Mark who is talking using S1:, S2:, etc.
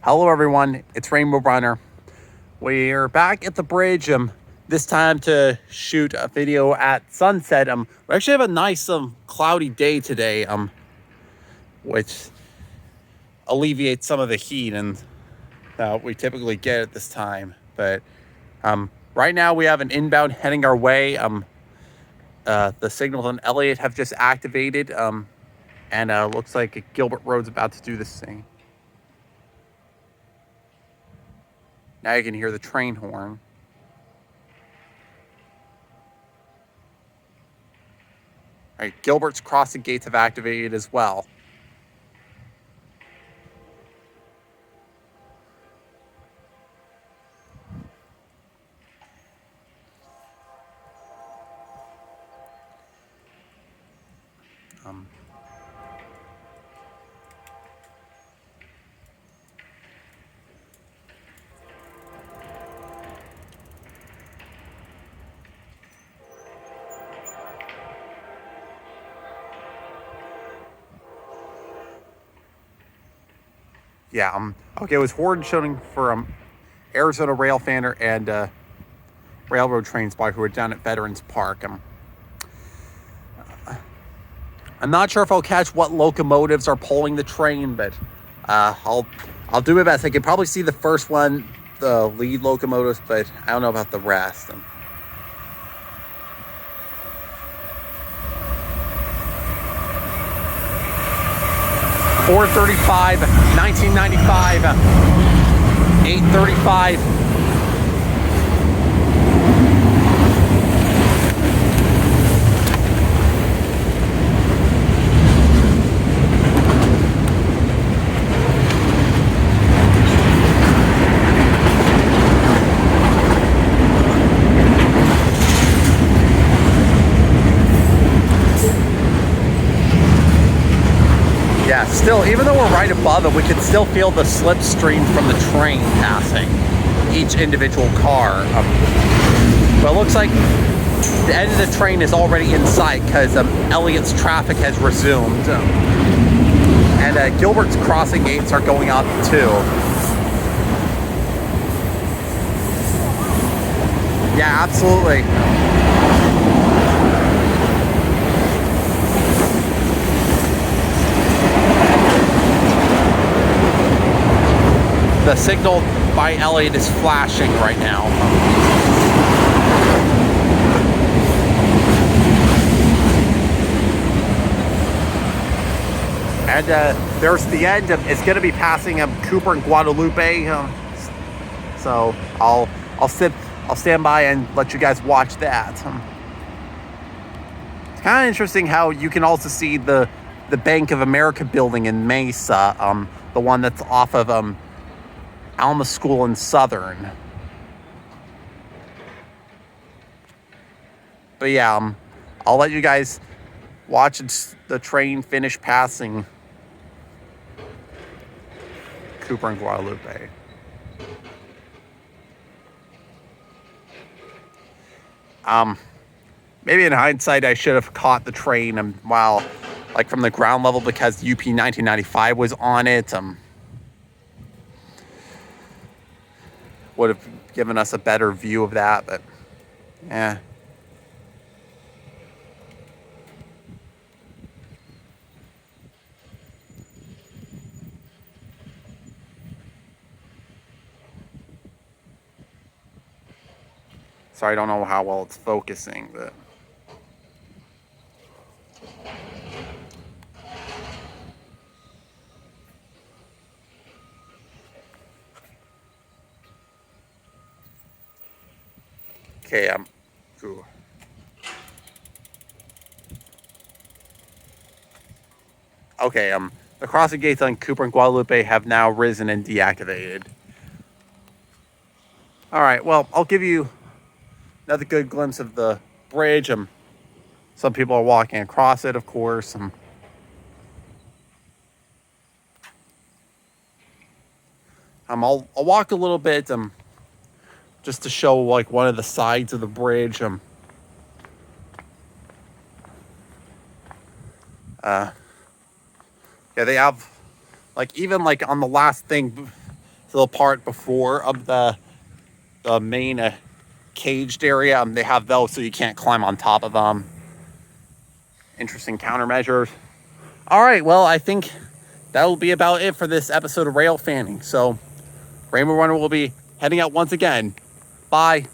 S1: Hello everyone, it's Rainbow Runner. We're back at the bridge, this time to shoot a video at sunset. We actually have a nice cloudy day today, which alleviates some of the heat and we typically get at this time. But right now we have an inbound heading our way. The signals on Elliott have just activated, and looks like Gilbert Road's about to do the same. Now you can hear the train horn. All right, Gilbert's crossing gates have activated as well. Yeah, okay, it was horn showing for Arizona Railfanner and railroad train spot who are down at Veterans Park. I'm not sure if I'll catch what locomotives are pulling the train, but I'll do my best. I can probably see the first one, the lead locomotives, but I don't know about the rest. 4:35, 1995, 8:35. Yeah, still, even though we're right above it, we can still feel the slipstream from the train passing each individual car. But it looks like the end of the train is already in sight because Elliott's traffic has resumed. And Gilbert's crossing gates are going up too. Yeah, absolutely. The signal by Elliott is flashing right now. And there's the end. It's going to be passing Cooper and Guadalupe. So I'll stand by and let you guys watch that. It's kind of interesting how you can also see the Bank of America building in Mesa, the one that's off of Alma School in Southern. But yeah, I'll let you guys watch the train finish passing Cooper and Guadalupe. Maybe in hindsight, I should have caught the train while, like, from the ground level because UP 1995 was on it. Would have given us a better view of that, but yeah. Sorry, I don't know how well it's focusing, but okay, cool. Okay, the crossing gates on Cooper and Guadalupe have now risen and deactivated. All right, well, I'll give you another good glimpse of the bridge. Some people are walking across it, of course. I'll walk a little bit, just to show like one of the sides of the bridge. Yeah, they have, like, even like on the last thing to the part before of the main caged area. They have those so you can't climb on top of them. Interesting countermeasures. All right, well, I think that'll be about it for this episode of Railfanning. So Rainbow Runner will be heading out once again. Bye.